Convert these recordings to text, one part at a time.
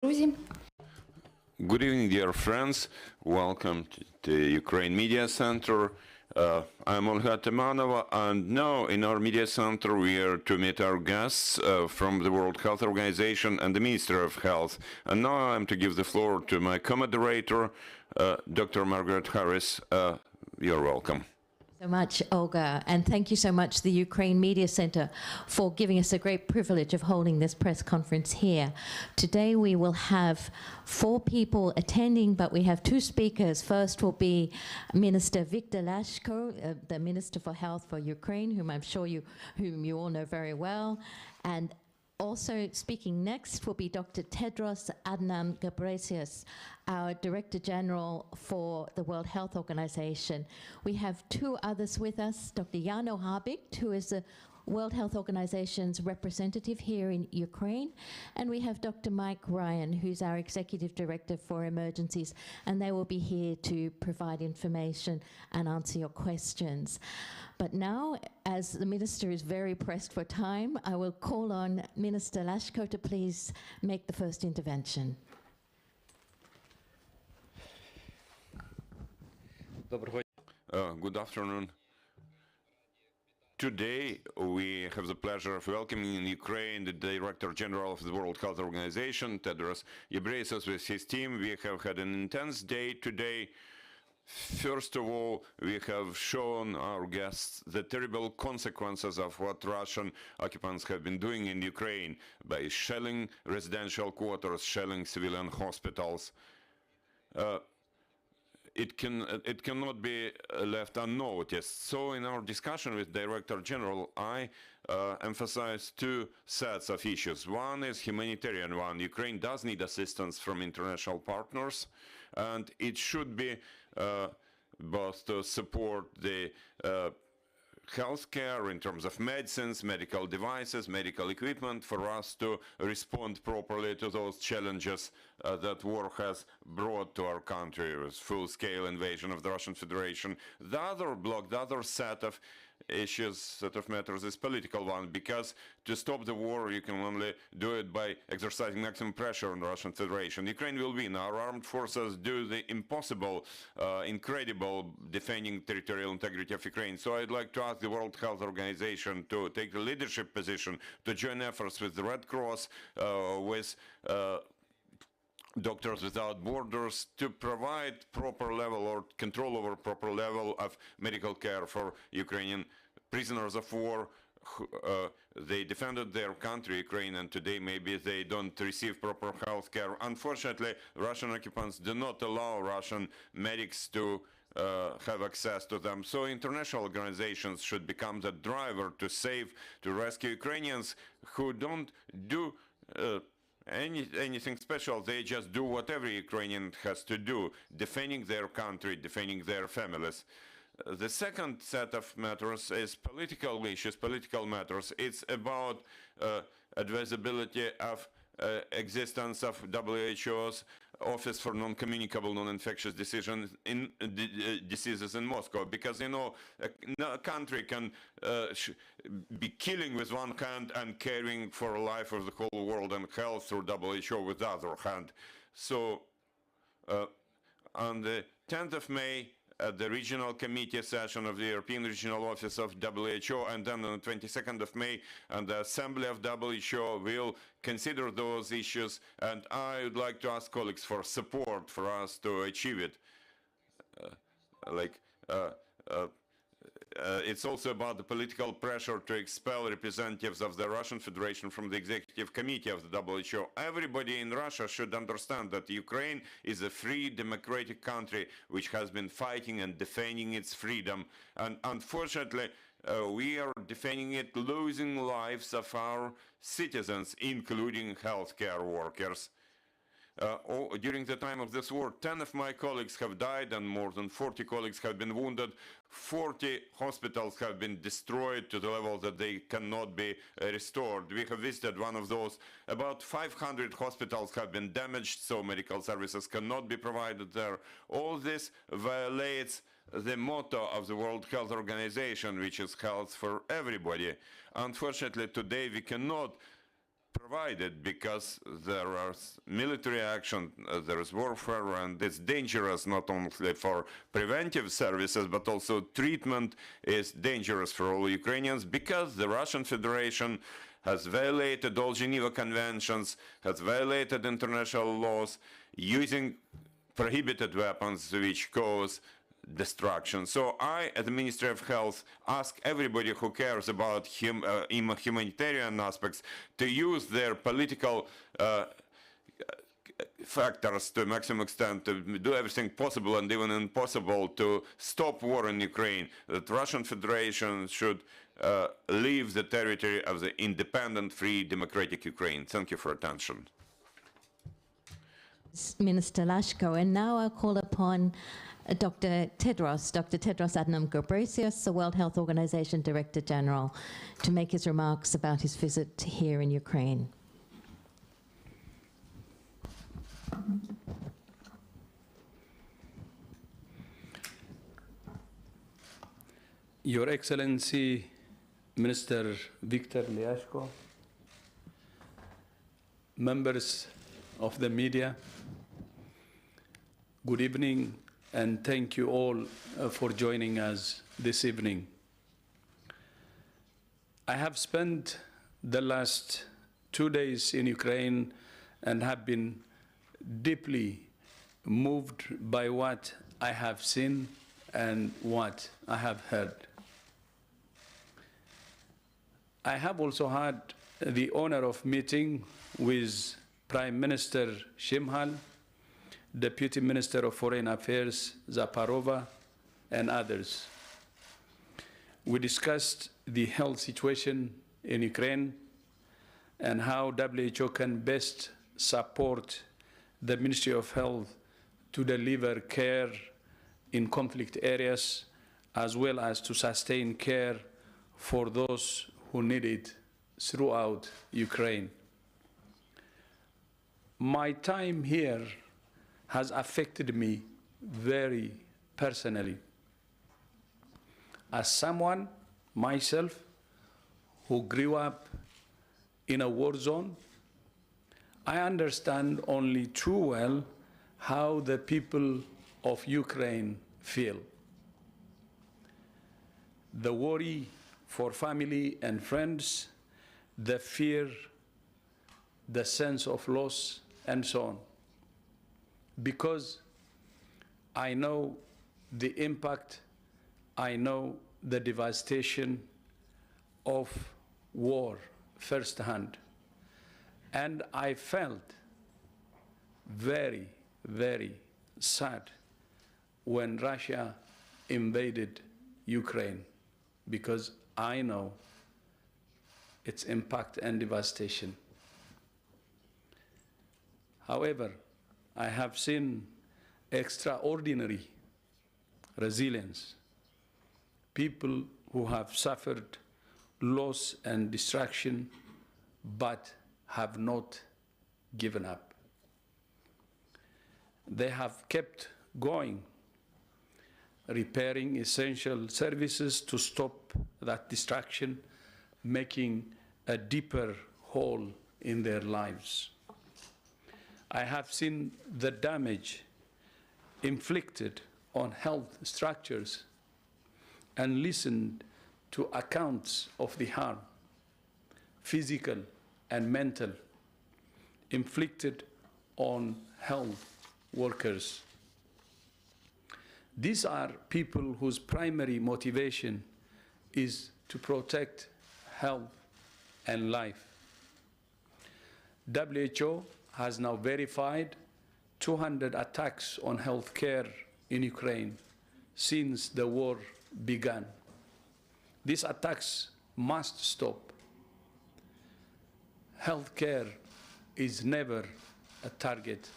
Друзі, Good evening, dear friends. Welcome to the Ukraine Media Center. I'm Olga Temanova, and now in our Media Center we are to meet our guests from the World Health Organization and the Minister of Health. And now I'm to give the floor to my co-moderator, Dr. Margaret Harris. You're welcome. So much, Olga, and thank you so much, the Ukraine Media Center, for giving us a great privilege of holding this press conference here. Today we will have 4 people attending, but we have 2 speakers. First will be Minister Viktor Liashko, the Minister for Health for Ukraine, whom you all know very well, and also speaking next will be Dr. Tedros Adhanom Ghebreyesus, our Director General for the World Health Organization. We have 2 others with us, Dr. Jarno Habicht, who is the World Health Organization's representative here in Ukraine, and we have Dr. Mike Ryan, who's our Executive Director for Emergencies, and they will be here to provide information and answer your questions. But now, as the Minister is very pressed for time, I will call on Minister Liashko to please make the first intervention. Good afternoon. Today, we have the pleasure of welcoming in Ukraine the Director General of the World Health Organization, Tedros Ghebreyesus, with his team. We have had an intense day today. First of all, we have shown our guests the terrible consequences of what Russian occupants have been doing in Ukraine by shelling residential quarters, shelling civilian hospitals. It cannot be left unnoticed. So in our discussion with Director General, I emphasize 2 sets of issues. One is humanitarian one. Ukraine does need assistance from international partners, and it should be both to support the healthcare in terms of medicines, medical devices, medical equipment, for us to respond properly to those challenges that war has brought to our country with full-scale invasion of the Russian Federation. The other block, the other set of issues, set of matters is political one, because to stop the war you can only do it by exercising maximum pressure on the Russian Federation. Ukraine will win. Our armed forces do the impossible, incredible, defending territorial integrity of Ukraine. So I'd like to ask the World Health Organization to take the leadership position, to join efforts with the Red Cross, with Doctors Without Borders, to provide proper level or control over proper level of medical care for Ukrainian prisoners of war. They defended their country, Ukraine, and today maybe they don't receive proper health care. Unfortunately, Russian occupants do not allow Russian medics to have access to them. So international organizations should become the driver to save, to rescue Ukrainians who don't do anything special. They just do what every Ukrainian has to do, defending their country, defending their families. The second set of matters is political issues, political matters. It's about advisability of existence of WHO's Office for Non-Communicable, Non-Infectious Diseases in Moscow, because, you know, a country can be killing with one hand and caring for the life of the whole world and health through WHO with the other hand. So on the 10th of May, at the regional committee session of the European Regional Office of WHO, and then on the 22nd of May, and the Assembly of WHO will consider those issues, and I would like to ask colleagues for support for us to achieve it. It's also about the political pressure to expel representatives of the Russian Federation from the Executive Committee of the WHO. Everybody in Russia should understand that Ukraine is a free, democratic country which has been fighting and defending its freedom. And unfortunately, we are defending it, losing lives of our citizens, including healthcare workers. During the time of this war, 10 of my colleagues have died and more than 40 colleagues have been wounded. 40 hospitals have been destroyed to the level that they cannot be restored. We have visited one of those. About 500 hospitals have been damaged, so medical services cannot be provided there. All this violates the motto of the World Health Organization, which is health for everybody. Unfortunately, today we cannot provided because there is military action, there is warfare, and it's dangerous not only for preventive services, but also treatment is dangerous for all Ukrainians because the Russian Federation has violated all Geneva Conventions, has violated international laws, using prohibited weapons which cause destruction. So I, at the Ministry of Health, ask everybody who cares about humanitarian aspects to use their political factors to a maximum extent to do everything possible and even impossible to stop war in Ukraine. That Russian Federation should leave the territory of the independent, free, democratic Ukraine. Thank you for attention. Minister Liashko, and now I'll call upon Dr. Tedros Adhanom Ghebreyesus, the World Health Organization Director General, to make his remarks about his visit here in Ukraine. Your Excellency, Minister Viktor Liashko, members of the media, good evening, and thank you all for joining us this evening. I have spent the last 2 days in Ukraine and have been deeply moved by what I have seen and what I have heard. I have also had the honor of meeting with Prime Minister Shimhal, Deputy Minister of Foreign Affairs Zaparova, and others. We discussed the health situation in Ukraine and how WHO can best support the Ministry of Health to deliver care in conflict areas, as well as to sustain care for those who need it throughout Ukraine. My time here has affected me very personally. As someone, myself, who grew up in a war zone, I understand only too well how the people of Ukraine feel. The worry for family and friends, the fear, the sense of loss, and so on. Because I know the impact, I know the devastation of war firsthand. And I felt very, very sad when Russia invaded Ukraine, because I know its impact and devastation. However, I have seen extraordinary resilience, people who have suffered loss and destruction but have not given up. They have kept going, repairing essential services to stop that destruction, making a deeper hole in their lives. I have seen the damage inflicted on health structures and listened to accounts of the harm, physical and mental, inflicted on health workers. These are people whose primary motivation is to protect health and life. WHO has now verified 200 attacks on healthcare in Ukraine since the war began. These attacks must stop. Healthcare is never a target.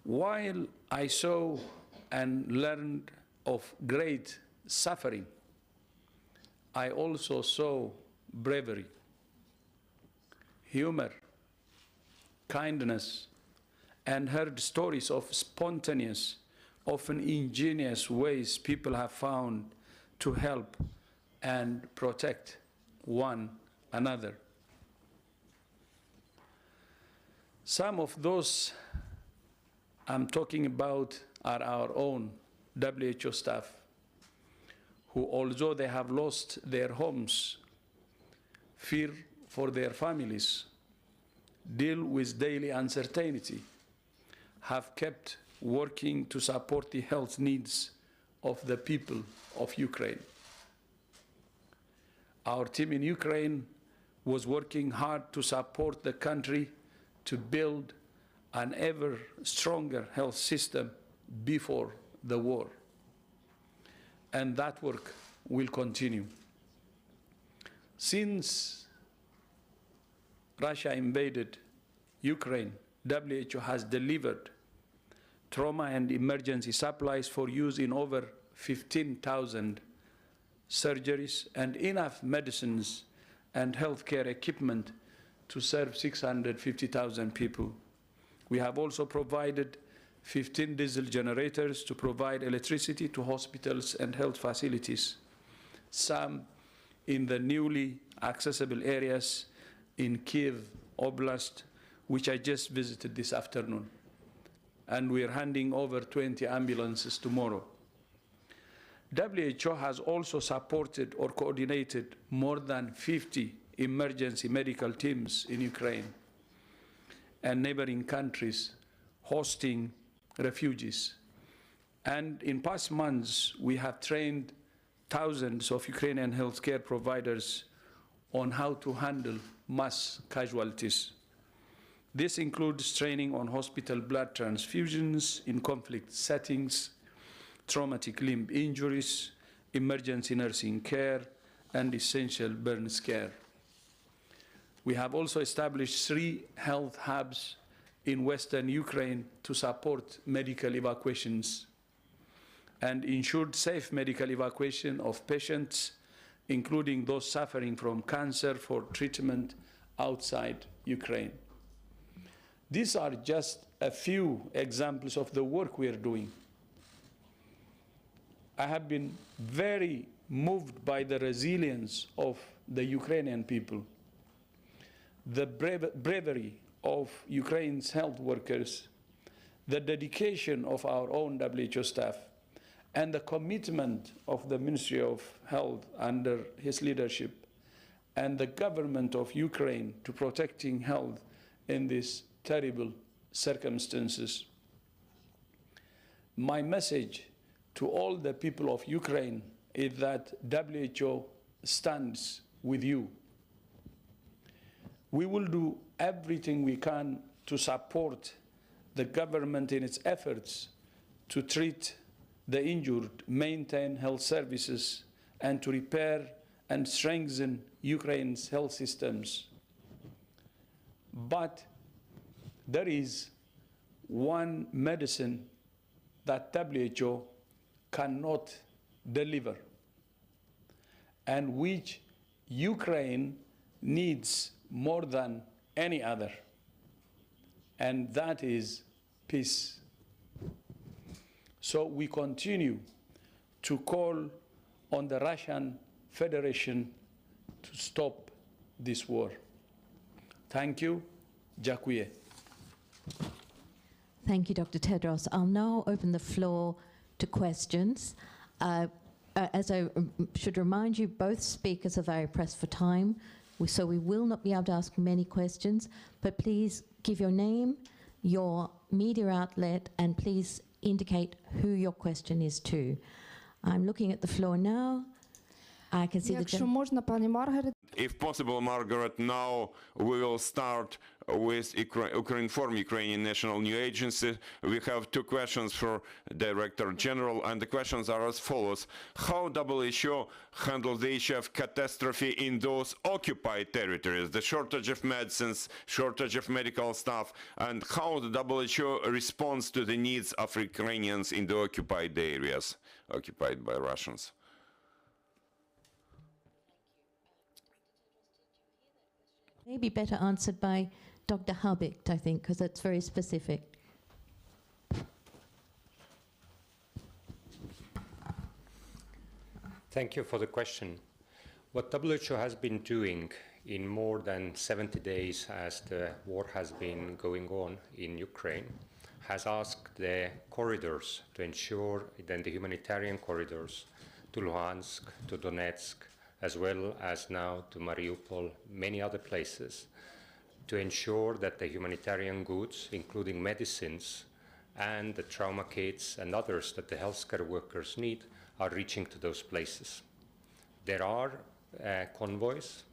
While I saw and learned of great suffering, I also saw bravery, humor, kindness, and heard stories of spontaneous, often ingenious ways people have found to help and protect one another. Some of those I'm talking about are our own WHO staff, who, although they have lost their homes, fear for their families, deal with daily uncertainty, have kept working to support the health needs of the people of Ukraine. Our team in Ukraine was working hard to support the country to build an ever stronger health system before the war. And that work will continue. Since Russia invaded Ukraine, WHO has delivered trauma and emergency supplies for use in over 15,000 surgeries and enough medicines and healthcare equipment to serve 650,000 people. We have also provided 15 diesel generators to provide electricity to hospitals and health facilities, some in the newly accessible areas in Kyiv Oblast, which I just visited this afternoon. And we're handing over 20 ambulances tomorrow. WHO has also supported or coordinated more than 50 emergency medical teams in Ukraine and neighboring countries hosting refugees. And in past months, we have trained thousands of Ukrainian healthcare providers on how to handle mass casualties. This includes training on hospital blood transfusions in conflict settings, traumatic limb injuries, emergency nursing care, and essential burns care. We have also established 3 health hubs in Western Ukraine to support medical evacuations and ensured safe medical evacuation of patients, including those suffering from cancer, for treatment outside Ukraine. These are just a few examples of the work we are doing. I have been very moved by the resilience of the Ukrainian people, the bravery of Ukraine's health workers, the dedication of our own WHO staff, and the commitment of the Ministry of Health under his leadership and the government of Ukraine to protecting health in these terrible circumstances. My message to all the people of Ukraine is that WHO stands with you. We will do everything we can to support the government in its efforts to treat the injured, maintain health services, and to repair and strengthen Ukraine's health systems. But there is one medicine that WHO cannot deliver, and which Ukraine needs more than any other, and that is peace. So we continue to call on the Russian Federation to stop this war. Thank you. Dziękuję. Thank you, Dr. Tedros. I'll now open the floor to questions. As I should remind you, both speakers are very pressed for time, so we will not be able to ask many questions, but please give your name, your media outlet, and please indicate who your question is to. I'm looking at the floor now. I can see Якщо можна, пані Маргарет. If possible, Margaret, now we will start with Ukrinform, Ukrainian National News Agency. We have 2 questions for Director General, and the questions are as follows. How WHO handles the issue of catastrophe in those occupied territories, the shortage of medicines, shortage of medical staff, and how the WHO responds to the needs of Ukrainians in the occupied areas, occupied by Russians? Maybe better answered by Dr. Habicht, I think, because that's very specific. Thank you for the question. What WHO has been doing in more than 70 days as the war has been going on in Ukraine, has asked the corridors to ensure, then the humanitarian corridors to Luhansk, to Donetsk, as well as now to Mariupol, many other places, to ensure that the humanitarian goods, including medicines and the trauma kits and others that the healthcare workers need, are reaching to those places. There are convoys,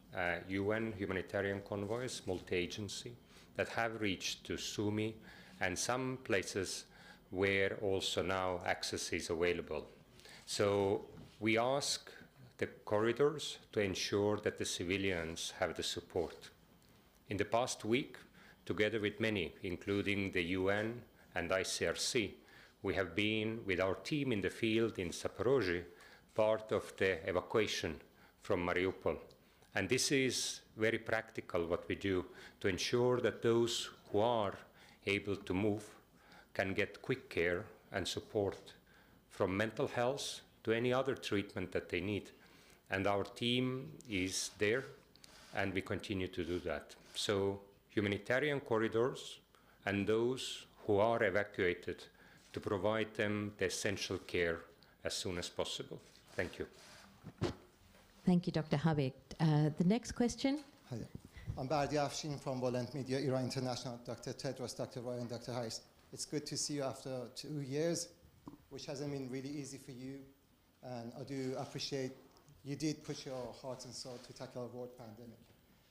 UN humanitarian convoys, multi-agency, that have reached to Sumy and some places where also now access is available. So we ask the corridors to ensure that the civilians have the support. In the past week, together with many, including the UN and ICRC, we have been with our team in the field in Zaporozhye, part of the evacuation from Mariupol. And this is very practical what we do to ensure that those who are able to move can get quick care and support, from mental health to any other treatment that they need. And our team is there, and we continue to do that. So humanitarian corridors and those who are evacuated, to provide them the essential care as soon as possible. Thank you. Thank you, Dr. Habicht. The next question. Hi there. I'm Bardi Afshin from Volent Media, Iran International. Dr. Tedros, Dr. Ryan, Dr. Habicht. It's good to see you after 2 years, which hasn't been really easy for you. And I do appreciate you did put your heart and soul to tackle a world pandemic.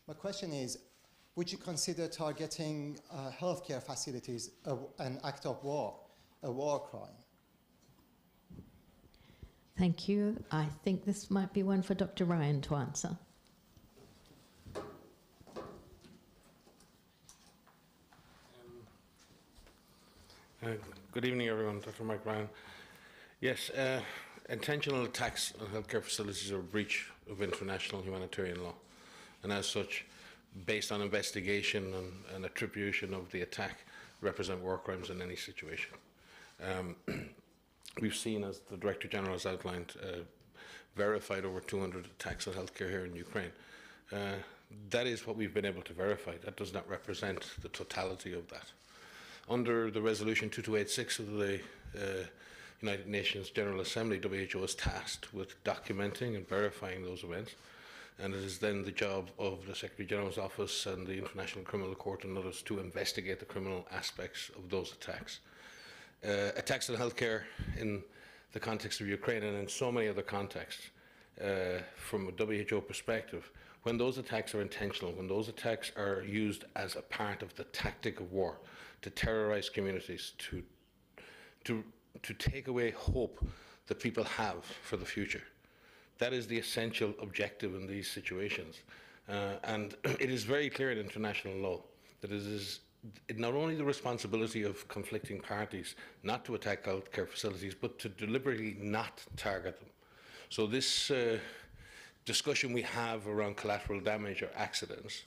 My question is, would you consider targeting healthcare facilities an act of war, a war crime? Thank you. I think this might be one for Dr. Ryan to answer. Good evening, everyone. Dr. Mike Ryan. Yes, intentional attacks on healthcare facilities are a breach of international humanitarian law, and as such, based on investigation and attribution of the attack, represent war crimes in any situation. We've seen, as the Director General has outlined, verified over 200 attacks on healthcare here in Ukraine. That is what we've been able to verify. That does not represent the totality of that. Under the Resolution 2286 of the United Nations General Assembly, WHO is tasked with documenting and verifying those events, and it is then the job of the Secretary General's Office and the International Criminal Court and others to investigate the criminal aspects of those attacks. Attacks on healthcare in the context of Ukraine and in so many other contexts, from a WHO perspective, when those attacks are intentional, when those attacks are used as a part of the tactic of war to terrorize communities, to take away hope that people have for the future, that is the essential objective in these situations. And it is very clear in international law that it is not only the responsibility of conflicting parties not to attack healthcare facilities, but to deliberately not target them. So this discussion we have around collateral damage or accidents,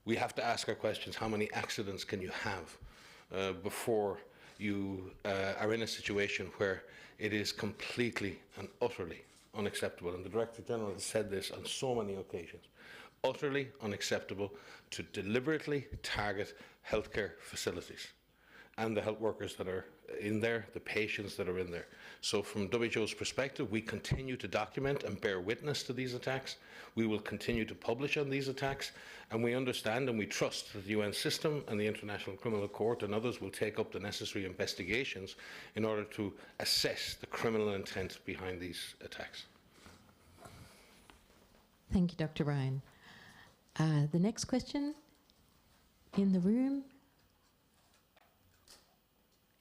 we have to ask our questions: how many accidents can you have before you are in a situation where it is completely and utterly unacceptable? And the Director General has said this on so many occasions: utterly unacceptable to deliberately target healthcare facilities and the health workers that are in there, the patients that are in there. So from WHO's perspective, we continue to document and bear witness to these attacks. We will continue to publish on these attacks, and we understand and we trust that the UN system and the International Criminal Court and others will take up the necessary investigations in order to assess the criminal intent behind these attacks. Thank you, Dr. Ryan. The next question in the room.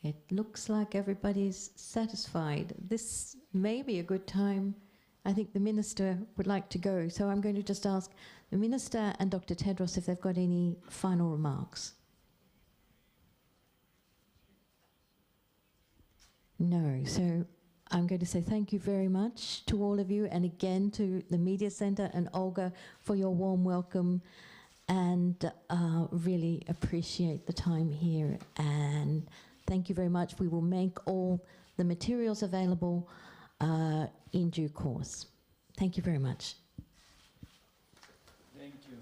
It looks like everybody's satisfied. This may be a good time. I think the Minister would like to go, so I'm going to just ask the Minister and Dr. Tedros if they've got any final remarks. No, so I'm going to say thank you very much to all of you, and again to the Media Centre and Olga for your warm welcome, and really appreciate the time here, and thank you very much. We will make all the materials available in due course. Thank you very much. Thank you.